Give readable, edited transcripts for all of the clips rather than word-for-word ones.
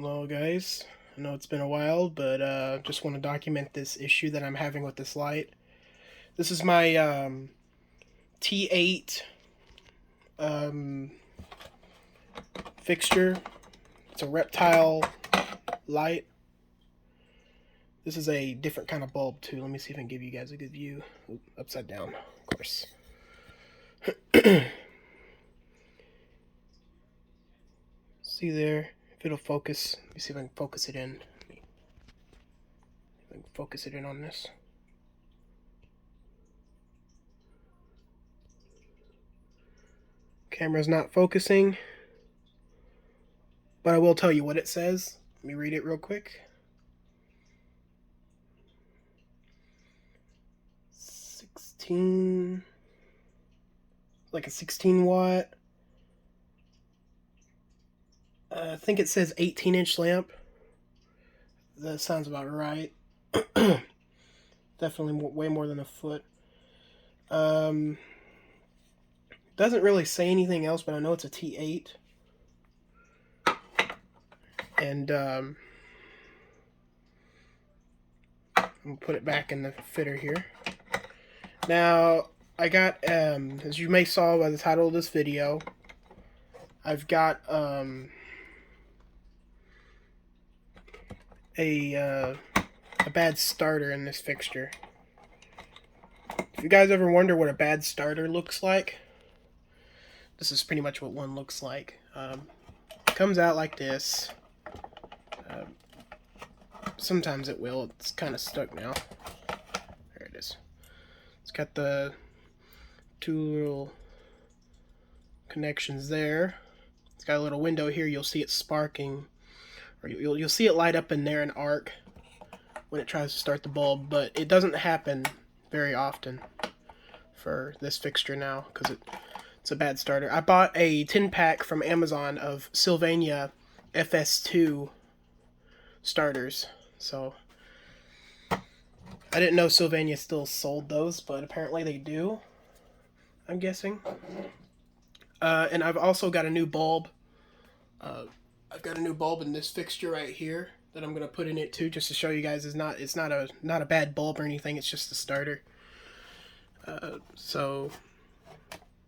Hello guys, I know it's been a while, but just want to document this issue that I'm having with this light. This is my T8 um, fixture. It's a reptile light. This is a different kind of bulb too. Let me see if I can give you guys a good view. Ooh, upside down, of course. See there? If it'll focus, let me see if I can focus it in. If I can focus it in on this. Camera's not focusing, but I will tell you what it says. Let me read it real quick. 16, like a 16 watt. I think it says 18-inch lamp. That sounds about right. Definitely way more than a foot. Doesn't really say anything else, but I know it's a T8. And I'm gonna put it back in the fitter here. Now, I got, as you may saw by the title of this video, I've got a bad starter in this fixture. If you guys ever wonder what a bad starter looks like, this is pretty much what one looks like. It comes out like this. Sometimes it will. It's kind of stuck now. There it is. It's got the two little connections there. It's got a little window here. You'll see it sparking, or you'll see it light up in there and arc when it tries to start the bulb, but it doesn't happen very often for this fixture now because it's a bad starter. I bought a 10-pack from Amazon of Sylvania FS2 starters, so I didn't know Sylvania still sold those, but apparently they do, I'm guessing. And I've also got a new bulb. I've got a new bulb in this fixture right here that I'm gonna put in it too, just to show you guys it's not a bad bulb or anything. It's just a starter. And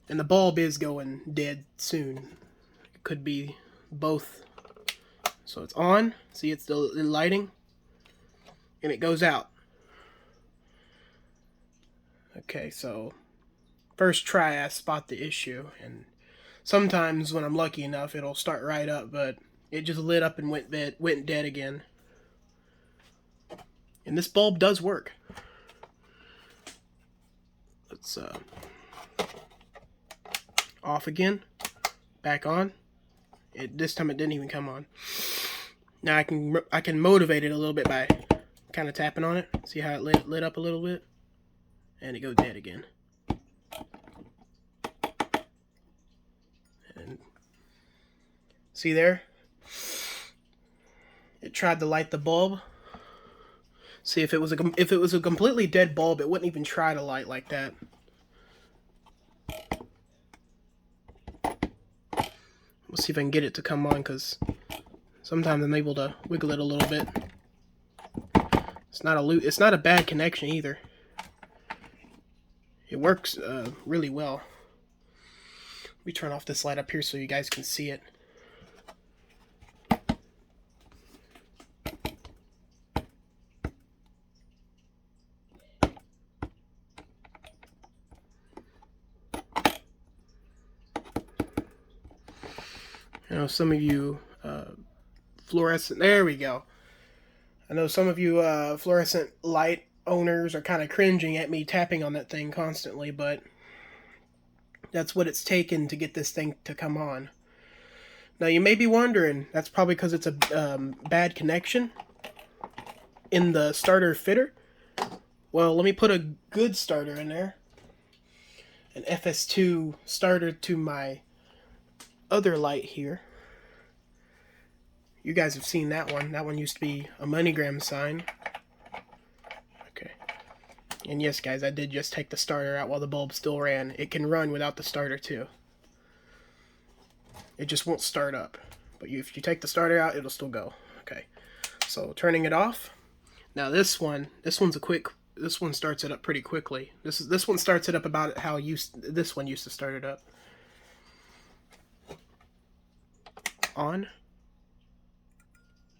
the bulb is going dead soon. It could be both. So it's on. See, it's still lighting, and it goes out. Okay, so first try I spot the issue, and sometimes when I'm lucky enough, it'll start right up, but it just lit up and went dead again. And this bulb does work. Let's off again, back on. This time it didn't even come on. Now I can motivate it a little bit by kind of tapping on it. See how it lit up a little bit, and it goes dead again. And see there, it tried to light the bulb. See, if it was a completely dead bulb, it wouldn't even try to light like that. We'll see if I can get it to come on, because sometimes I'm able to wiggle it a little bit. It's not a bad connection either. It works really well. Let me turn off this light up here so you guys can see it. I know some of you fluorescent, there we go. I know some of you fluorescent light owners are kind of cringing at me tapping on that thing constantly, but that's what it's taken to get this thing to come on. Now you may be wondering, that's probably because it's a bad connection in the starter fitter. Well, let me put a good starter in there. An FS2 starter to my other light here. You guys have seen that one. That one used to be a MoneyGram sign. Okay. And yes, guys, I did just take the starter out while the bulb still ran. It can run without the starter, too. It just won't start up. But if you take the starter out, it'll still go. Okay, so turning it off. Now this one starts it up pretty quickly. This one starts it up about how this one used to start it up. On.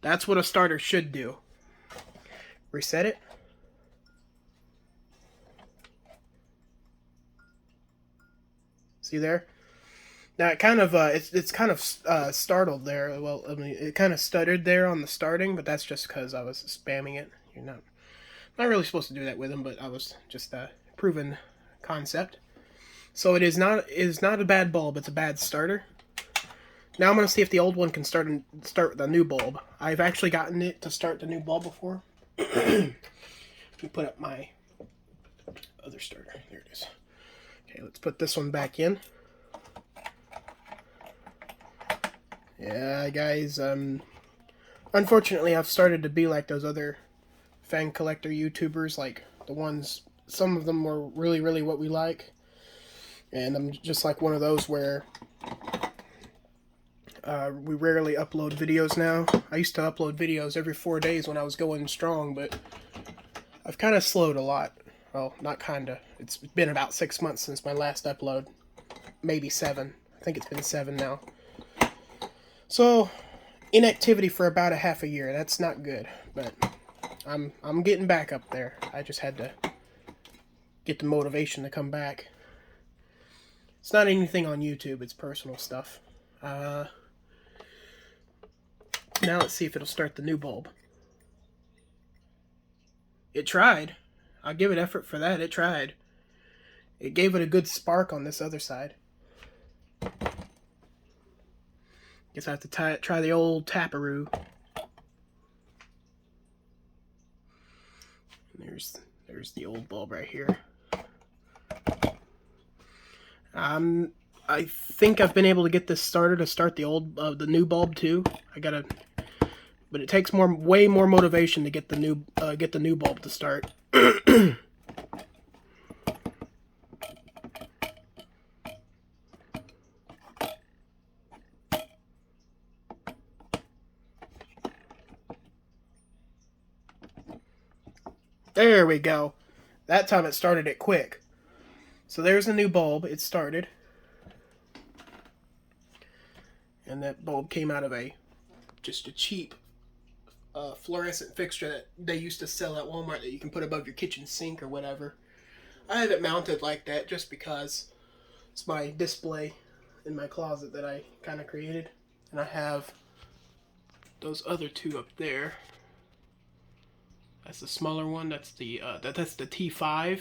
That's what a starter should do. Reset it. See there? Now it kind of it's kind of startled there. Well, I mean, it kind of stuttered there on the starting, but that's just because I was spamming it. You're not really supposed to do that with them, but I was just proving concept. So it is not a bad bulb. It's a bad starter. Now I'm going to see if the old one can start with a new bulb. I've actually gotten it to start the new bulb before. Let me put up my other starter. There it is. Okay, let's put this one back in. Yeah, guys, unfortunately I've started to be like those other fan collector YouTubers, like the ones, some of them were really, really what we like. And I'm just like one of those where we rarely upload videos now. I used to upload videos every 4 days when I was going strong, but I've kind of slowed a lot. Well, not kinda. It's been about 6 months since my last upload. Maybe 7. I think it's been 7 now. So, inactivity for about a half a year. That's not good, but I'm getting back up there. I just had to get the motivation to come back. It's not anything on YouTube, it's personal stuff. Now let's see if it'll start the new bulb. It tried. I'll give it effort for that. It tried. It gave it a good spark on this other side. Guess I have to try the old taparoo. There's the old bulb right here. I think I've been able to get this starter to start the new bulb too. But it takes way more motivation to get the new bulb to start. There we go. That time it started it quick. So there's the new bulb. It started. And that bulb came out of just a cheap fluorescent fixture that they used to sell at Walmart that you can put above your kitchen sink or whatever. I have it mounted like that just because it's my display in my closet that I kind of created. And I have those other two up there. That's the smaller one. That's the T5,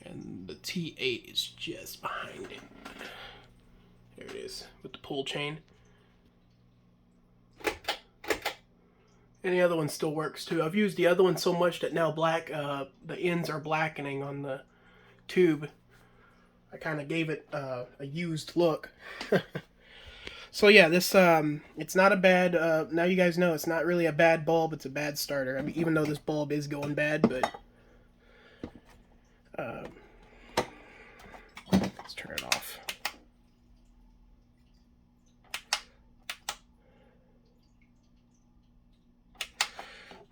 and the T8 is just behind it. There it is with the pull chain. And the other one still works too. I've used the other one so much that now the ends are blackening on the tube. I kind of gave it a used look. So yeah, this it's not a bad. Now you guys know it's not really a bad bulb. It's a bad starter. I mean, even though this bulb is going bad, but let's turn it off.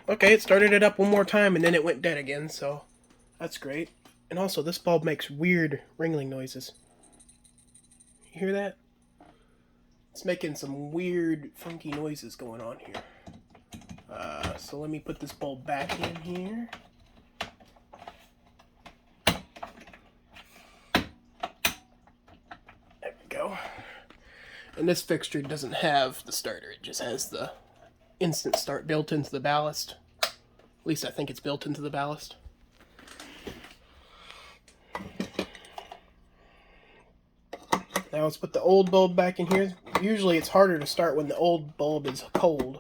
Okay, it started it up one more time and then it went dead again. So that's great. And also, this bulb makes weird ringing noises. You hear that? It's making some weird, funky noises going on here. So let me put this bulb back in here. There we go. And this fixture doesn't have the starter. It just has the instant start built into the ballast. At least I think it's built into the ballast. Now let's put the old bulb back in here. Usually it's harder to start when the old bulb is cold.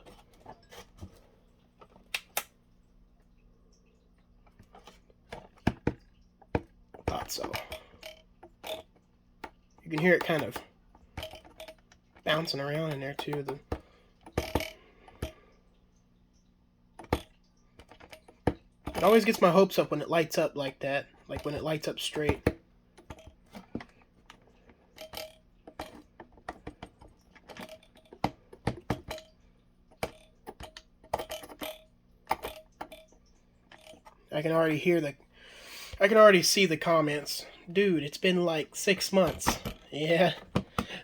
Thought so. You can hear it kind of bouncing around in there too. It always gets my hopes up when it lights up like that, like when it lights up straight. I can already hear the... I can already see the comments. Dude, it's been like 6 months. Yeah,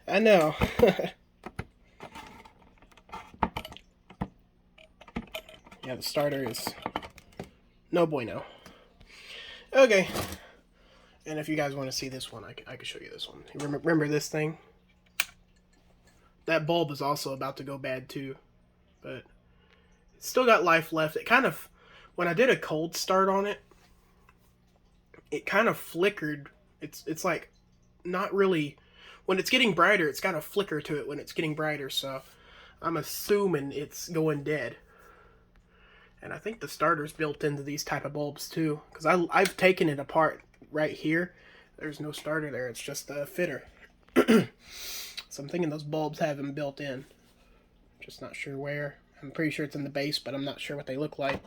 I know. Yeah, the starter is no bueno. Okay. And if you guys want to see this one, I can show you this one. You remember this thing? That bulb is also about to go bad too. But it's still got life left. It kind of... When I did a cold start on it, it kind of flickered. It's like not really... When it's getting brighter, it's got a flicker to it when it's getting brighter. So I'm assuming it's going dead. And I think the starter's built into these type of bulbs too. Because I've taken it apart right here. There's no starter there. It's just a fitter. So I'm thinking those bulbs have them built in. Just not sure where. I'm pretty sure it's in the base, but I'm not sure what they look like.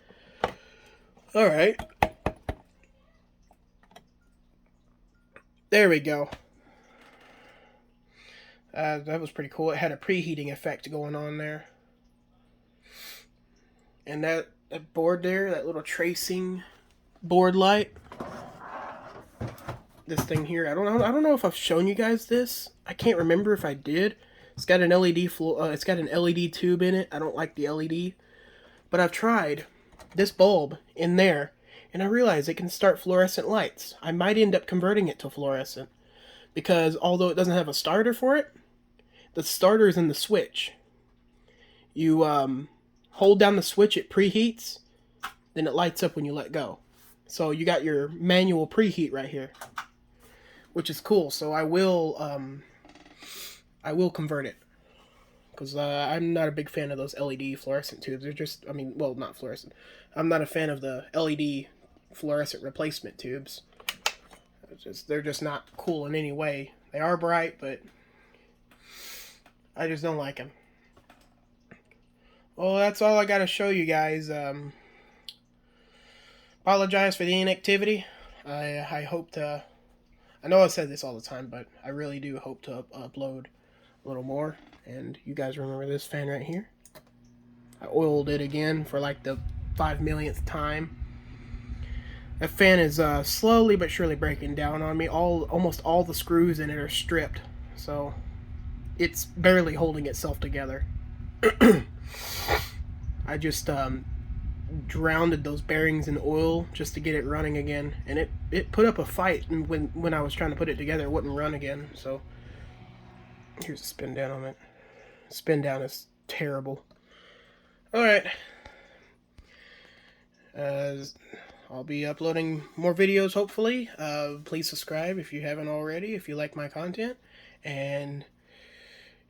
Alright. There we go. That was pretty cool. It had a preheating effect going on there. And that board there, that little tracing board light. This thing here, I don't know if I've shown you guys this. I can't remember if I did. It's got an it's got an LED tube in it. I don't like the LED, but I've tried this bulb in there, and I realize it can start fluorescent lights. I might end up converting it to fluorescent, because although it doesn't have a starter for it, the starter is in the switch. You hold down the switch, it preheats, then it lights up when you let go. So you got your manual preheat right here, which is cool. So I will convert it, because I'm not a big fan of those LED fluorescent tubes. They're just, I mean, well, not fluorescent. I'm not a fan of the LED fluorescent replacement tubes. They're just not cool in any way. They are bright, but I just don't like them. Well, that's all I got to show you guys. Apologize for the inactivity. I hope to... I know I said this all the time, but I really do hope to upload a little more. And you guys remember this fan right here? I oiled it again for like the 5 millionth time. That fan is slowly but surely breaking down on me. Almost all the screws in it are stripped, so it's barely holding itself together. I just drowned those bearings in oil just to get it running again, and it put up a fight. And when I was trying to put it together, it wouldn't run again. So here's a spin down on it. Spin down is terrible. All right. I'll be uploading more videos, hopefully. Please subscribe if you haven't already, if you like my content. And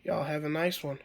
y'all have a nice one.